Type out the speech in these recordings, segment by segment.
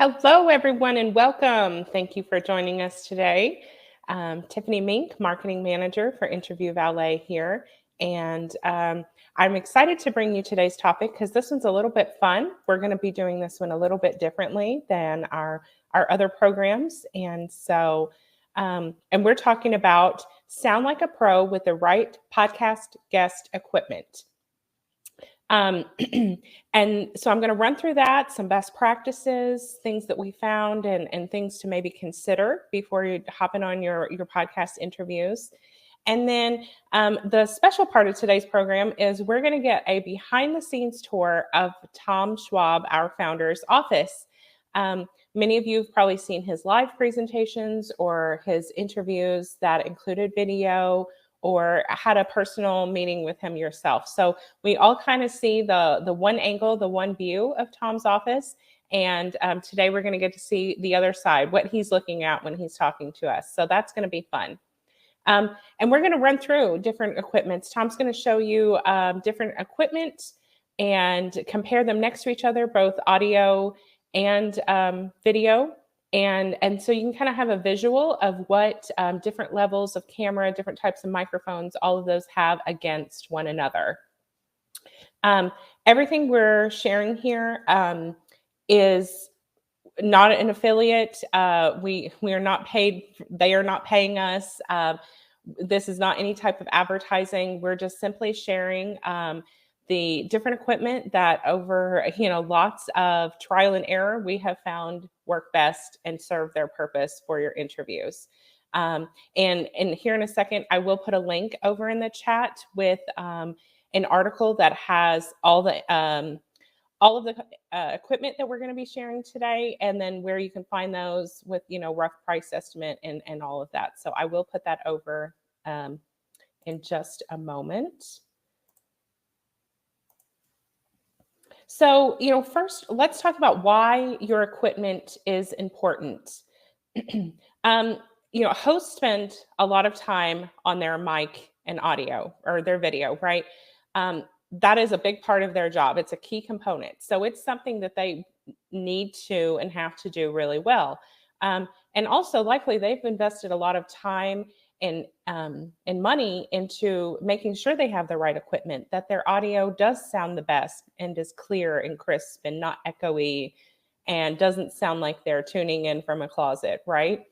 Hello, everyone, and welcome. Thank you for joining us today. Tiffany Mink, Marketing Manager for Interview Valet here. And I'm excited to bring you today's topic because this one's a little bit fun. We're going to be doing this one a little bit differently than our other programs. And we're talking about sound like a pro with the right podcast guest equipment. Um, and so I'm going to run through that, some best practices, things that we found, and things to maybe consider before you hop in on your podcast interviews. And then the special part of today's program is we're going to get a behind the scenes tour of Tom Schwab, our founder's office. Many of you have probably seen his live presentations or his interviews that included video, or had a personal meeting with him yourself. So we all kind of see the one angle, the one view of Tom's office. And today we're going to get to see the other side, what he's looking at when he's talking to us. So that's going to be fun. And we're going to run through different equipments. Tom's going to show you different equipment and compare them next to each other, both audio and video. And so you can kind of have a visual of what different levels of camera, different types of microphones, all of those have against one another. Everything we're sharing here is not an affiliate. We are not paid. They are not paying us. This is not any type of advertising. We're just simply sharing the different equipment that over, lots of trial and error we have found work best and serve their purpose for your interviews. And here in a second, I will put a link over in the chat with an article that has all of the equipment that we're going to be sharing today, and then where you can find those with, rough price estimate and all of that. So I will put that over in just a moment. So, first, let's talk about why your equipment is important. Hosts spend a lot of time on their mic and audio or their video, right? That is a big part of their job. It's a key component. So it's something that they need to and have to do really well. And also, likely, they've invested a lot of time and money into making sure they have the right equipment, that their audio does sound the best and is clear and crisp and not echoey and doesn't sound like they're tuning in from a closet, right?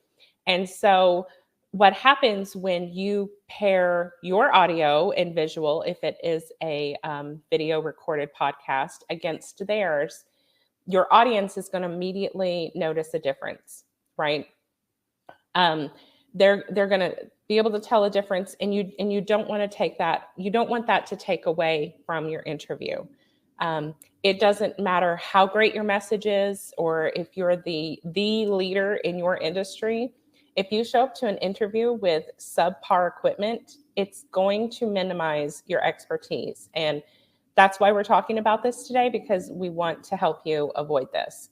And so what happens when you pair your audio and visual, if it is a video recorded podcast, against theirs, your audience is going to immediately notice a difference, right? They're going to be able to tell a difference, and you don't want to take that. You don't want that to take away from your interview. It doesn't matter how great your message is, or if you're the leader in your industry. If you show up to an interview with subpar equipment, it's going to minimize your expertise. And that's why we're talking about this today, because we want to help you avoid this.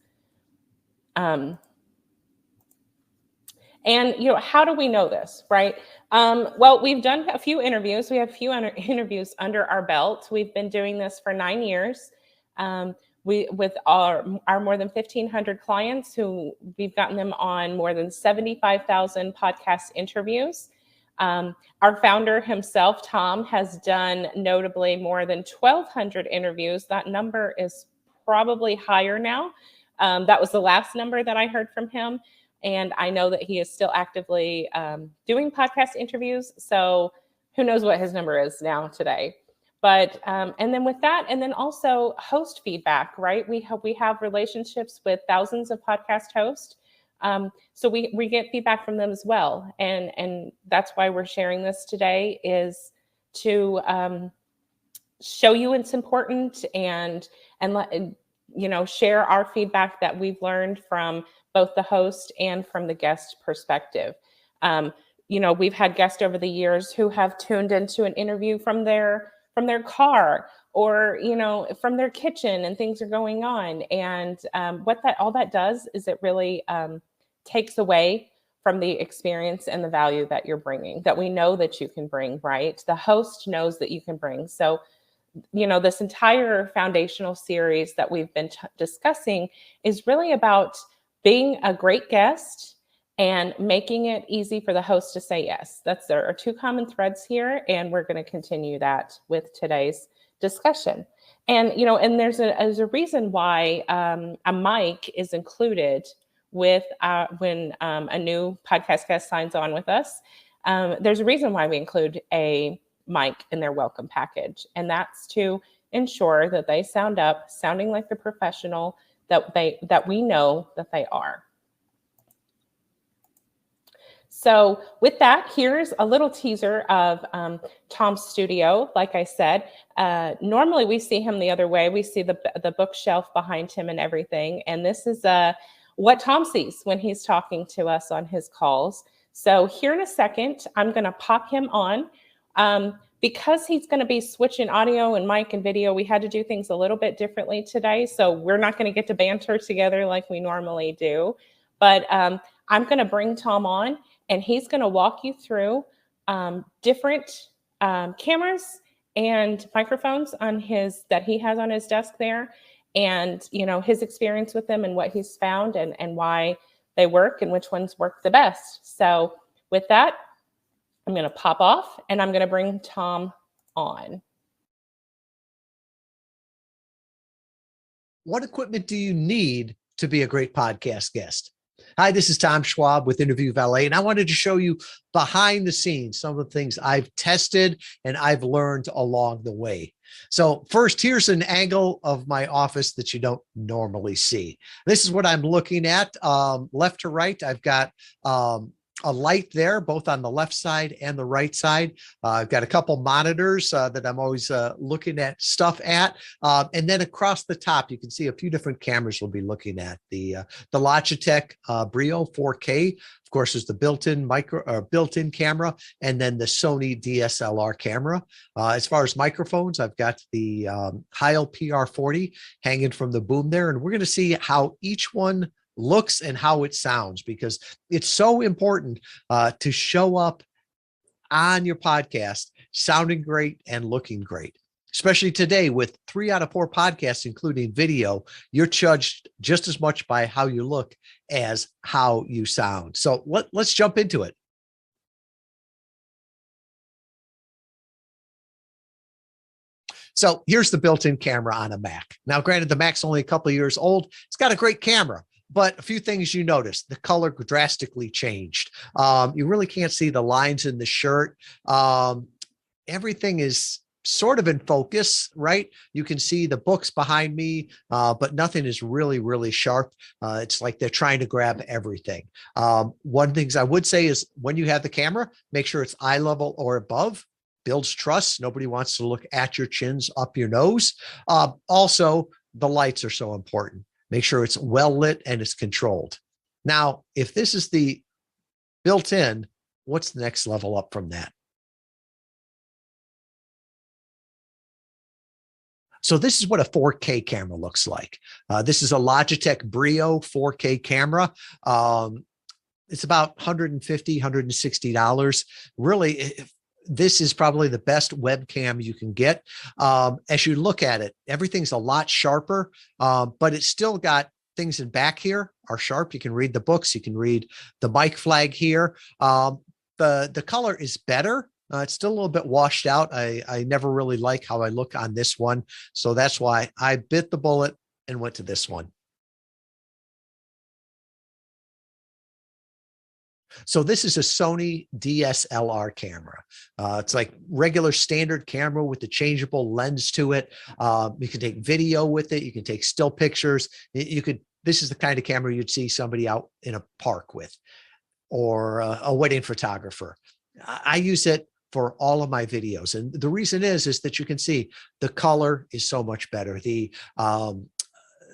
And, how do we know this, right? Well, we've done a few interviews. We have a few interviews under our belt. We've been doing this for 9 years. With our more than 1,500 clients, who we've gotten them on more than 75,000 podcast interviews. Our founder himself, Tom, has done notably more than 1,200 interviews. That number is probably higher now. That was the last number that I heard from him. And I know that he is still actively doing podcast interviews. So who knows what his number is now today. But and then with that, and then also host feedback, right? We have relationships with thousands of podcast hosts. So we get feedback from them as well. And that's why we're sharing this today, is to show you it's important and let, share our feedback that we've learned from both the host and from the guest perspective. We've had guests over the years who have tuned into an interview from their car, or, from their kitchen, and things are going on. And what all that does is it really takes away from the experience and the value that you're bringing, that we know that you can bring, right? The host knows that you can bring. So, this entire foundational series that we've been discussing is really about being a great guest and making it easy for the host to say yes. There are two common threads here, and we're going to continue that with today's discussion. And there's a reason why a mic is included with when a new podcast guest signs on with us. There's a reason why we include a mic in their welcome package, and that's to ensure that they sounding like the professional that we know that they are. So with that, here's a little teaser of Tom's studio. Like I said, normally we see him the other way. We see the bookshelf behind him and everything. And this is what Tom sees when he's talking to us on his calls. So here in a second, I'm going to pop him on. Because he's going to be switching audio and mic and video, we had to do things a little bit differently today. So we're not going to get to banter together like we normally do. But I'm going to bring Tom on, and he's going to walk you through different cameras and microphones that he has on his desk there, and his experience with them and what he's found and why they work and which ones work the best. So with that, I'm going to pop off, and I'm going to bring Tom on. What equipment do you need to be a great podcast guest? Hi, this is Tom Schwab with Interview Valet, and I wanted to show you behind the scenes some of the things I've tested and I've learned along the way. So first, here's an angle of my office that you don't normally see. This is what I'm looking at. Left to right, I've got a light there, both on the left side and the right side. I've got a couple monitors that I'm always looking at stuff at. And then across the top, you can see a few different cameras we'll be looking at. The Logitech Brio 4K, of course, is the built-in camera, and then the Sony DSLR camera. As far as microphones, I've got the Heil PR40 hanging from the boom there, and we're going to see how each one looks and how it sounds, because it's so important to show up on your podcast sounding great and looking great. Especially today with 3 out of 4 podcasts, including video, you're judged just as much by how you look as how you sound. So let's jump into it. So here's the built-in camera on a Mac. Now, granted, the Mac's only a couple of years old. It's got a great camera, but a few things you notice: the color drastically changed. You really can't see the lines in the shirt. Everything is sort of in focus, right? You can see the books behind me, but nothing is really, really sharp. It's like they're trying to grab everything. One thing I would say is when you have the camera, make sure it's eye level or above. Builds trust. Nobody wants to look at your chins, up your nose. Also, the lights are so important. Make sure it's well lit and it's controlled. Now, if this is the built-in, what's the next level up from that? So this is what a 4K camera looks like. This is a Logitech Brio 4K camera. It's about $150, $160. Really, this is probably the best webcam you can get. As you look at it, everything's a lot sharper, but it's still got things in back here are sharp. You can read the books. You can read the mic flag here. The color is better. It's still a little bit washed out. I never really like how I look on this one. So that's why I bit the bullet and went to this one. So this is a Sony DSLR camera. It's like regular standard camera with the changeable lens to it. You can take video with it. You can take still pictures. This is the kind of camera you'd see somebody out in a park with, or a wedding photographer. I use it for all of my videos. And the reason is that you can see the color is so much better. The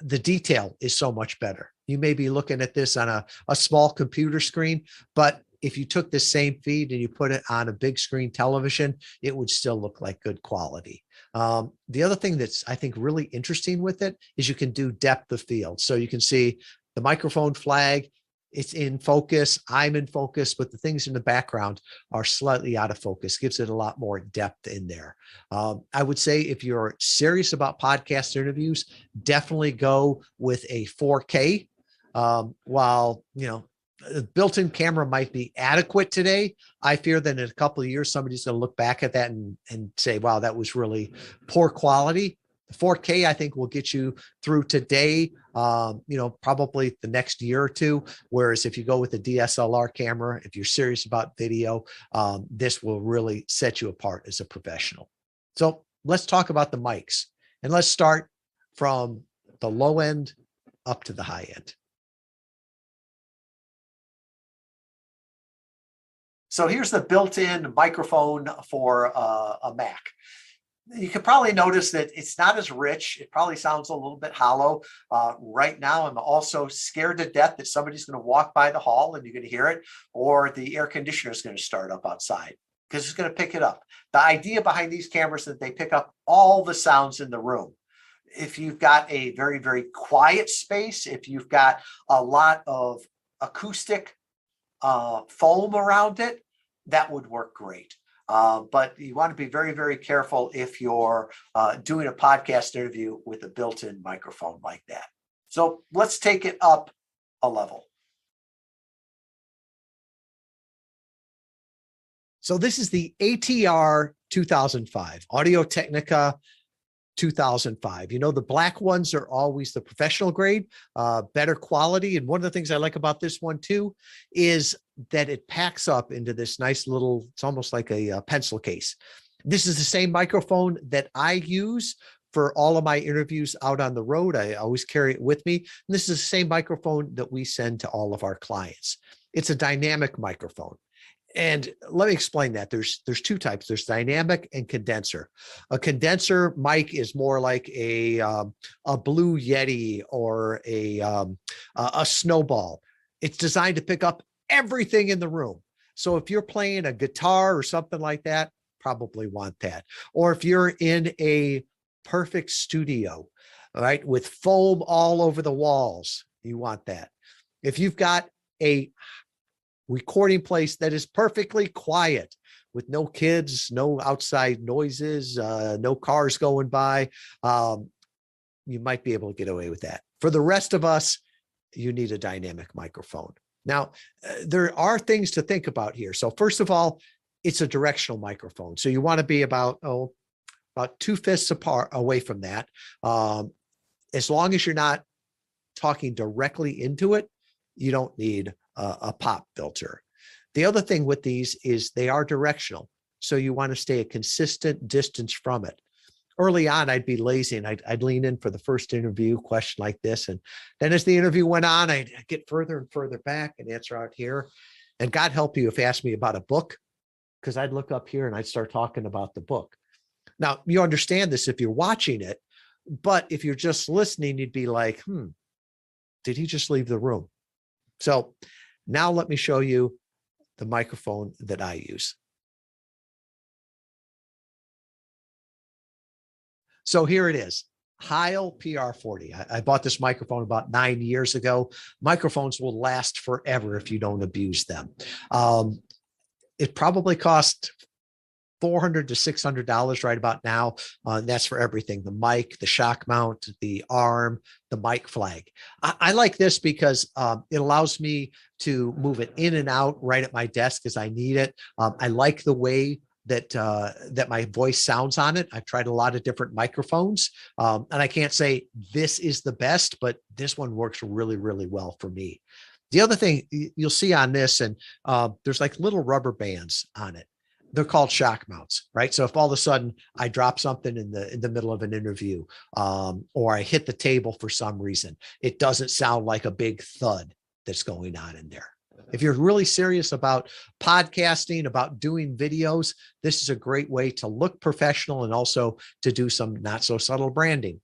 detail is so much better. You may be looking at this on a small computer screen, but if you took the same feed and you put it on a big screen television, it would still look like good quality. The other thing that's, I think, really interesting with it is you can do depth of field. So you can see the microphone flag, it's in focus, I'm in focus, but the things in the background are slightly out of focus. Gives it a lot more depth in there. I would say if you're serious about podcast interviews, definitely go with a 4K. While, a built-in camera might be adequate today, I fear that in a couple of years, somebody's going to look back at that and say, wow, that was really poor quality. The 4K, I think, will get you through today, probably the next year or two. Whereas if you go with a DSLR camera, if you're serious about video, this will really set you apart as a professional. So let's talk about the mics, and let's start from the low end up to the high end. So here's the built-in microphone for a Mac. You can probably notice that it's not as rich. It probably sounds a little bit hollow. Right now, I'm also scared to death that somebody's going to walk by the hall and you're going to hear it, or the air conditioner is going to start up outside because it's going to pick it up. The idea behind these cameras is that they pick up all the sounds in the room. If you've got a very, very quiet space, if you've got a lot of acoustic foam around it, that would work great. But you want to be very, very careful if you're doing a podcast interview with a built-in microphone like that. So let's take it up a level. So this is the ATR 2005, Audio-Technica 2005. The black ones are always the professional grade, better quality. And one of the things I like about this one too is that it packs up into this nice little, it's almost like a pencil case. This is the same microphone that I use for all of my interviews out on the road. I always carry it with me. And this is the same microphone that we send to all of our clients. It's a dynamic microphone. And let me explain that. There's two types. There's dynamic and condenser. A condenser mic is more like a Blue Yeti or a Snowball. It's designed to pick up everything in the room. So if you're playing a guitar or something like that, probably want that. Or if you're in a perfect studio, right, with foam all over the walls, you want that. If you've got a recording place that is perfectly quiet with no kids, no outside noises, no cars going by, you might be able to get away with that. For the rest of us, you need a dynamic microphone. Now, there are things to think about here. So first of all, it's a directional microphone. So you want to be about 2/5 apart away from that. As long as you're not talking directly into it, you don't need a pop filter. The other thing with these is they are directional. So you want to stay a consistent distance from it. Early on, I'd be lazy and I'd lean in for the first interview question like this. And then as the interview went on, I'd get further and further back and answer out here. And God help you if you asked me about a book, because I'd look up here and I'd start talking about the book. Now, you understand this if you're watching it, but if you're just listening, you'd be like, did he just leave the room? So now let me show you the microphone that I use. So here it is, Heil PR40. I bought this microphone about 9 years ago. Microphones will last forever if you don't abuse them. It probably cost $400 to $600 right about now. And that's for everything: the mic, the shock mount, the arm, the mic flag. I like this because it allows me to move it in and out right at my desk as I need it. I like the way that my voice sounds on it. I've tried a lot of different microphones, and I can't say this is the best, but this one works really, really well for me. The other thing you'll see on this, and there's like little rubber bands on it. They're called shock mounts, right? So if all of a sudden I drop something in the middle of an interview, or I hit the table for some reason, it doesn't sound like a big thud that's going on in there. If you're really serious about podcasting, about doing videos, this is a great way to look professional and also to do some not so subtle branding.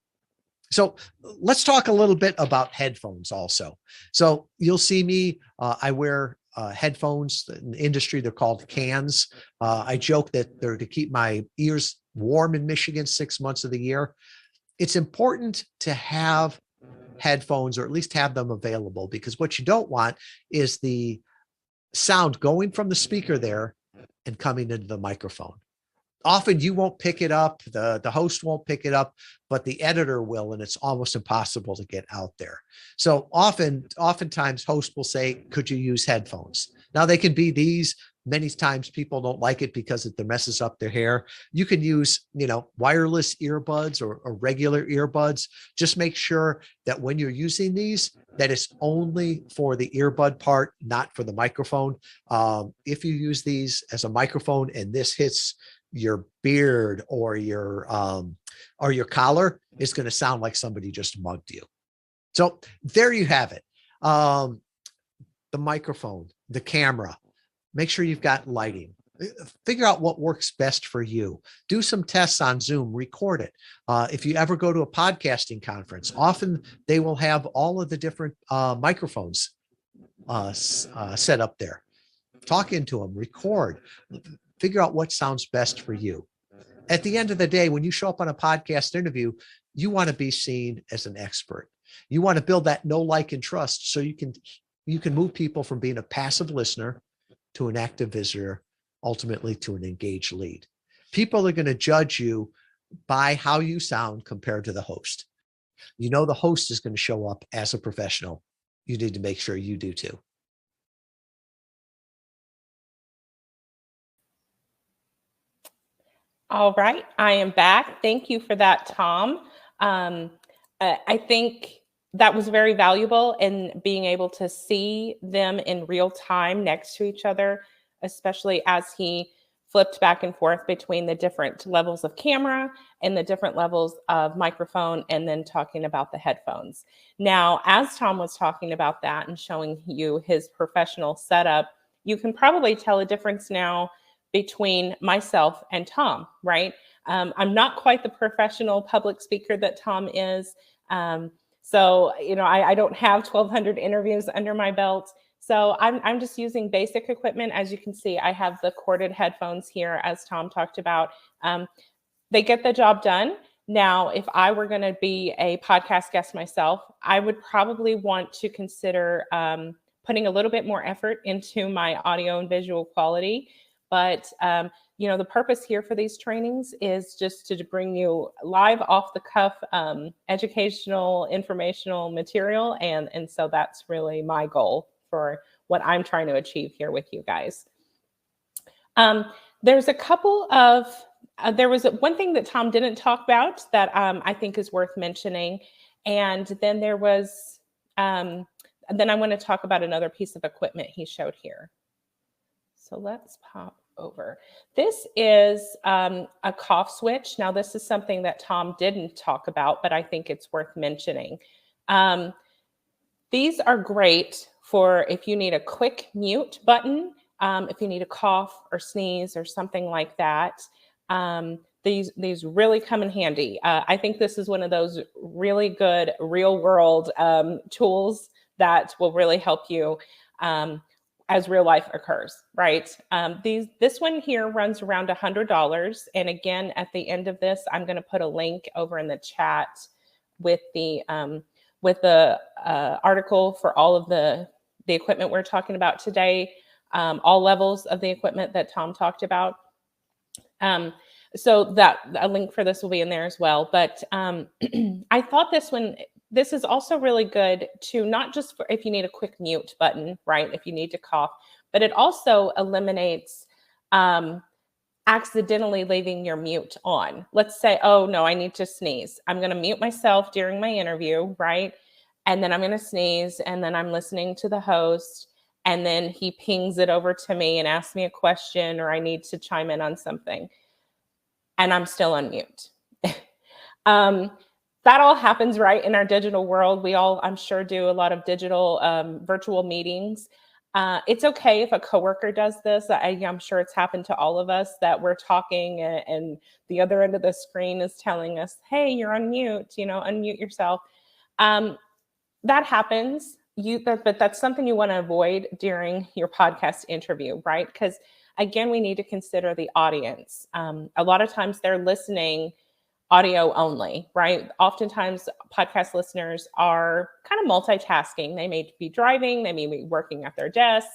So let's talk a little bit about headphones also. So you'll see me, I wear headphones. In the industry, they're called cans. I joke that they're to keep my ears warm in Michigan 6 months of the year. It's important to have headphones, or at least have them available, because what you don't want is the sound going from the speaker there and coming into the microphone. Often you won't pick it up, the host won't pick it up, but the editor will, and it's almost impossible to get out there. So oftentimes hosts will say, could you use headphones? Now they can be these. Many times people don't like it because it messes up their hair. You can use, wireless earbuds or regular earbuds. Just make sure that when you're using these, that it's only for the earbud part, not for the microphone. If you use these as a microphone and this hits your beard or your collar, it's going to sound like somebody just mugged you. So there you have it. The microphone, the camera, make sure you've got lighting. Figure out what works best for you. Do some tests on Zoom, record it. If you ever go to a podcasting conference, often they will have all of the different microphones set up there. Talk into them, record, figure out what sounds best for you. At the end of the day, when you show up on a podcast interview, you want to be seen as an expert. You want to build that know, like, and trust so you can move people from being a passive listener to an active visitor, ultimately to an engaged lead. People are going to judge you by how you sound compared to the host. The host is going to show up as a professional. You need to make sure you do too. All right, I am back. Thank you for that, Tom. I think that was very valuable in being able to see them in real time next to each other, especially as he flipped back and forth between the different levels of camera and the different levels of microphone, and then talking about the headphones. Now, as Tom was talking about that and showing you his professional setup, you can probably tell a difference now between myself and Tom, right? I'm not quite the professional public speaker that Tom is. So, I don't have 1,200 interviews under my belt. So I'm just using basic equipment. As you can see, I have the corded headphones here, as Tom talked about. They get the job done. Now, if I were going to be a podcast guest myself, I would probably want to consider putting a little bit more effort into my audio and visual quality. But, the purpose here for these trainings is just to bring you live off the cuff educational, informational material. And so that's really my goal for what I'm trying to achieve here with you guys. There's a couple of, there was one thing that Tom didn't talk about that I think is worth mentioning. And then there was, then I want to talk about another piece of equipment he showed here. So let's pop over. This is a cough switch. Now, this is something that Tom didn't talk about, but I think it's worth mentioning. These are great for if you need a quick mute button, if you need a cough or sneeze or something like that. These really come in handy. I think this is one of those really good real world tools that will really help you as real life occurs, right? This one here runs around $100. And again, at the end of this, I'm going to put a link over in the chat with the article for all of the equipment we're talking about today, all levels of the equipment that Tom talked about. So that a link for this will be in there as well. But I thought this is also really good to not just for if you need a quick mute button, right? If you need to cough, but it also eliminates accidentally leaving your mute on. Let's say, oh no, I need to sneeze. I'm going to mute myself during my interview, right? And then I'm going to sneeze, and then I'm listening to the host, and then he pings it over to me and asks me a question, or I need to chime in on something, and I'm still on mute. That all happens, right, in our digital world. We all, I'm sure, do a lot of digital virtual meetings. It's okay if a coworker does this. I'm sure it's happened to all of us that we're talking and the other end of the screen is telling us, hey, you're on mute, unmute yourself. That happens. But that's something you want to avoid during your podcast interview, right? Because again, we need to consider the audience. A lot of times they're listening audio only, right? Oftentimes podcast listeners are kind of multitasking. They may be driving, they may be working at their desk,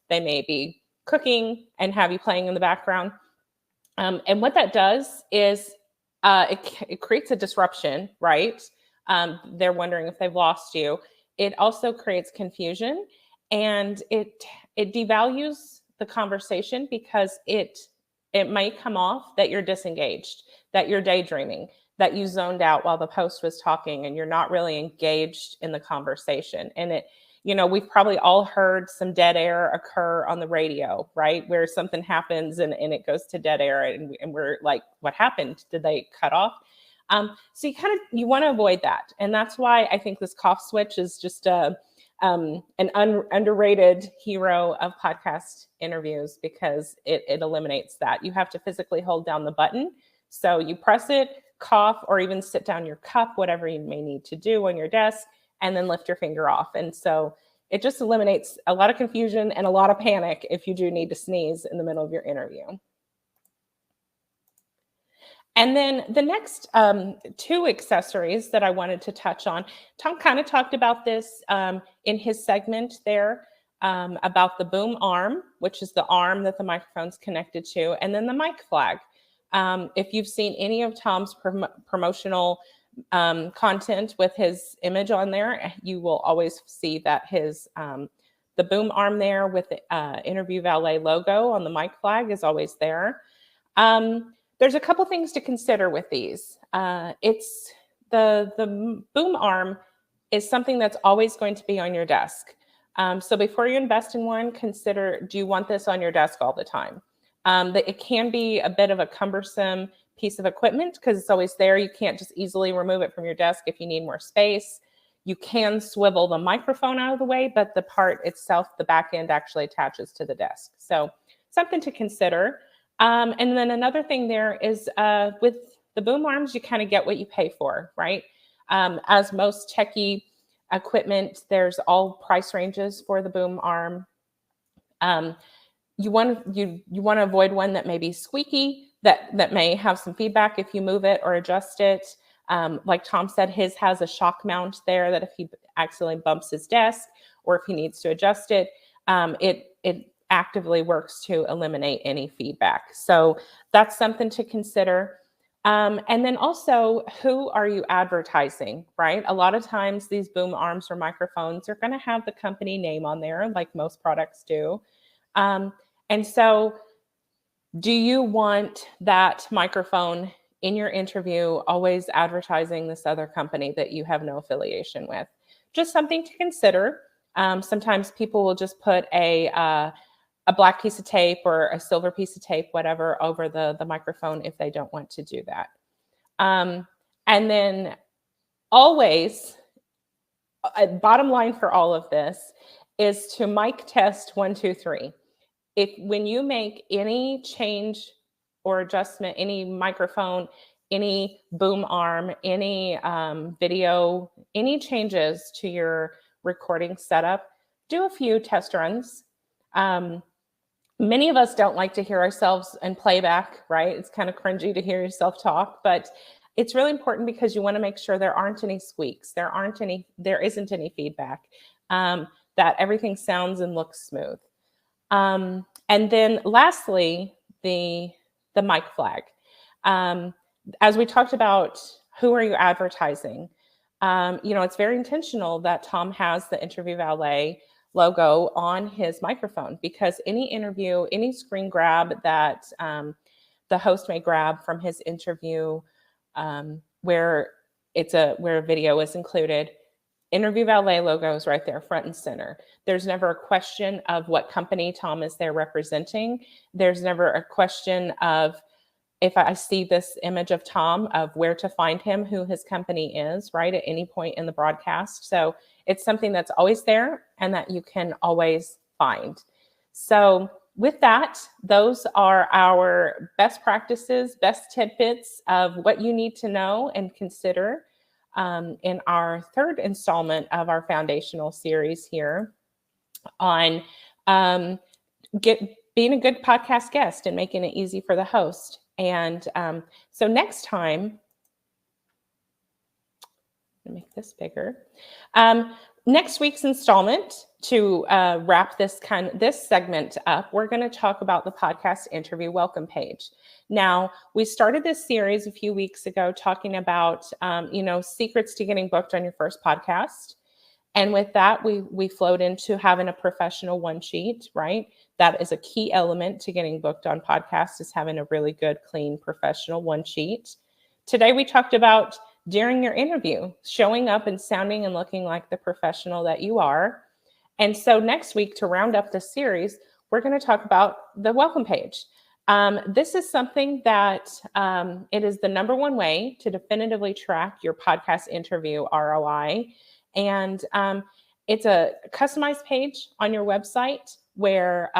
they may be cooking and have you playing in the background. And what that does is it creates a disruption, right? They're wondering if they've lost you. It also creates confusion, and it devalues the conversation because it might come off that you're disengaged, that you're daydreaming, that you zoned out while the host was talking, and you're not really engaged in the conversation. And we've probably all heard some dead air occur on the radio, right? Where something happens and it goes to dead air, and we're like, what happened? Did they cut off? So you want to avoid that. And that's why I think this cough switch is just an underrated hero of podcast interviews, because it eliminates that. You have to physically hold down the button. So you press it, cough, or even sit down your cup, whatever you may need to do on your desk, and then lift your finger off. And so it just eliminates a lot of confusion and a lot of panic if you do need to sneeze in the middle of your interview. And then the next two accessories that I wanted to touch on, Tom kind of talked about this in his segment there about the boom arm, which is the arm that the microphone's connected to, and then the mic flag. If you've seen any of Tom's promotional content with his image on there, you will always see that the boom arm there with the Interview Valet logo on the mic flag is always there. There's a couple things to consider with these. It's the boom arm is something that's always going to be on your desk. So before you invest in one, consider, do you want this on your desk all the time? It can be a bit of a cumbersome piece of equipment because it's always there. You can't just easily remove it from your desk if you need more space. You can swivel the microphone out of the way, but the part itself, the back end, actually attaches to the desk. So something to consider. And then another thing there is with the boom arms, you kind of get what you pay for, right? As most techie equipment, there's all price ranges for the boom arm. You want to avoid one that may be squeaky, that may have some feedback if you move it or adjust it. Like Tom said, his has a shock mount there that if he accidentally bumps his desk or if he needs to adjust it, it actively works to eliminate any feedback. So that's something to consider. And then also, who are you advertising, right? A lot of times these boom arms or microphones are going to have the company name on there, like most products do. And so do you want that microphone in your interview always advertising this other company that you have no affiliation with? Just something to consider. Sometimes people will just put a black piece of tape or a silver piece of tape, whatever, over the microphone if they don't want to do that. And then always, bottom line for all of this is to mic test 1, 2, 3. When you make any change or adjustment, any microphone, any boom arm, any video, any changes to your recording setup, do a few test runs. Many of us don't like to hear ourselves in playback, right? It's kind of cringy to hear yourself talk, but it's really important because you want to make sure there aren't any squeaks, there isn't any feedback, that everything sounds and looks smooth. And then lastly, the mic flag. As we talked about, who are you advertising? It's very intentional that Tom has the Interview Valet logo on his microphone, because any interview, any screen grab that the host may grab from his interview, where a video is included, Interview Valet logo is right there, front and center. There's never a question of what company Tom is there representing. There's never a question of, if I see this image of Tom, of where to find him, who his company is, right, at any point in the broadcast. So it's something that's always there and that you can always find. So with that, those are our best practices, best tidbits of what you need to know and consider in our third installment of our foundational series here on being a good podcast guest and making it easy for the host. And so next time make this bigger. Next week's installment, to wrap this segment up, we're going to talk about the podcast interview welcome page. Now, we started this series a few weeks ago talking about, secrets to getting booked on your first podcast. And with that, we flowed into having a professional one sheet, right? That is a key element to getting booked on podcasts, is having a really good, clean, professional one sheet. Today, we talked about during your interview, showing up and sounding and looking like the professional that you are. And so next week, to round up the series, we're going to talk about the welcome page. This is something that it is the number one way to definitively track your podcast interview ROI. And it's a customized page on your website where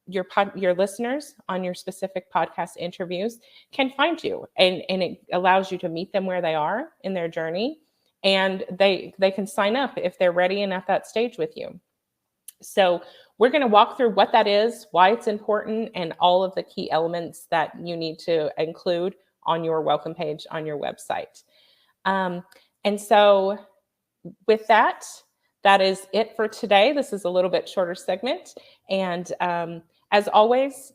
your listeners on your specific podcast interviews can find you, and it allows you to meet them where they are in their journey, and they can sign up if they're ready and at that stage with you. So we're going to walk through what that is, why it's important, and all of the key elements that you need to include on your welcome page on your website. And so with that is it for today. This is a little bit shorter segment. And as always,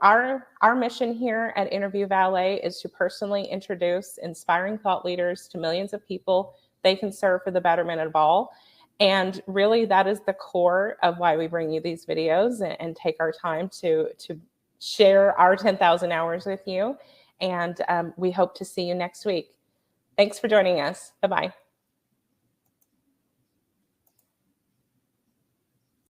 our mission here at Interview Valet is to personally introduce inspiring thought leaders to millions of people they can serve for the betterment of all. And really, that is the core of why we bring you these videos and take our time to share our 10,000 hours with you. And we hope to see you next week. Thanks for joining us. Bye-bye.